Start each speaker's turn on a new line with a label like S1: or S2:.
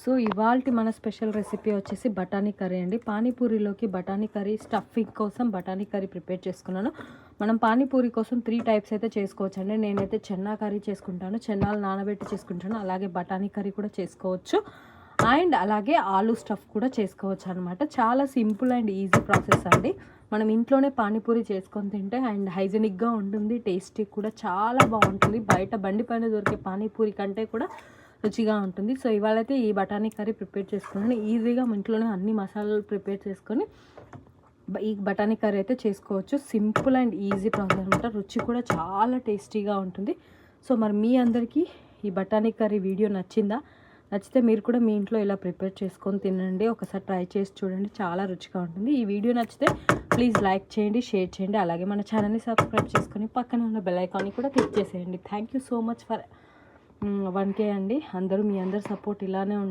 S1: So ఇవాల్టి మన special recipe వచ్చేసి బఠానీ కర్రీ అండి. పానీపూరిలోకి బఠానీ కర్రీ స్టఫింగ్ కోసం బఠానీ కర్రీ ప్రిపేర్ చేసుకున్నాను. మనం పానీపూరి కోసం 3 టైప్స్ అయితే చేసుకోవచ్చండి. నేనైతే చెన్నా కర్రీ చేసుకుంటాను, చెన్నాలు నానబెట్టి చేసుకుంటాను. అలాగే బఠానీ కర్రీ కూడా చేసుకోవచ్చు అండ్ అలాగే ఆలూ స్టఫ్ కూడా చేసుకోవచ్చు అనమాట. చాలా సింపుల్ అండ్ ఈజీ ప్రాసెస్ అండి. మనం ఇంట్లోనే పానీపూరి చేసుకొని తింటే అండ్ హైజెనిక్గా ఉంటుంది, టేస్టీ కూడా చాలా బాగుంటుంది. బయట బండి పైన దొరికే పానీపూరి కంటే కూడా రుచిగా ఉంటుంది. సో ఇవాళైతే ఈ బఠానీ కర్రీ ప్రిపేర్ చేసుకున్నాను. ఈజీగా ఇంట్లోనే అన్ని మసాలాలు ప్రిపేర్ చేసుకొని ఈ బఠానీ కర్రీ అయితే చేసుకోవచ్చు. సింపుల్ అండ్ ఈజీ ప్రాసెస్ అనమాట. రుచి కూడా చాలా టేస్టీగా ఉంటుంది. సో మరి మీ అందరికీ ఈ బఠానీ కర్రీ వీడియో నచ్చితే మీరు కూడా మీ ఇంట్లో ఇలా ప్రిపేర్ చేసుకొని తినండి. ఒకసారి ట్రై చేసి చూడండి, చాలా రుచిగా ఉంటుంది. ఈ వీడియో నచ్చితే ప్లీజ్ లైక్ చేయండి, షేర్ చేయండి. అలాగే మన ఛానల్ని సబ్స్క్రైబ్ చేసుకొని పక్కన ఉన్న బెల్ ఐకాన్ని కూడా క్లిక్ చేసేయండి. Thank you so much for 1K అండి. మీ అందరి సపోర్ట్ ఇలానే ఉండాలి.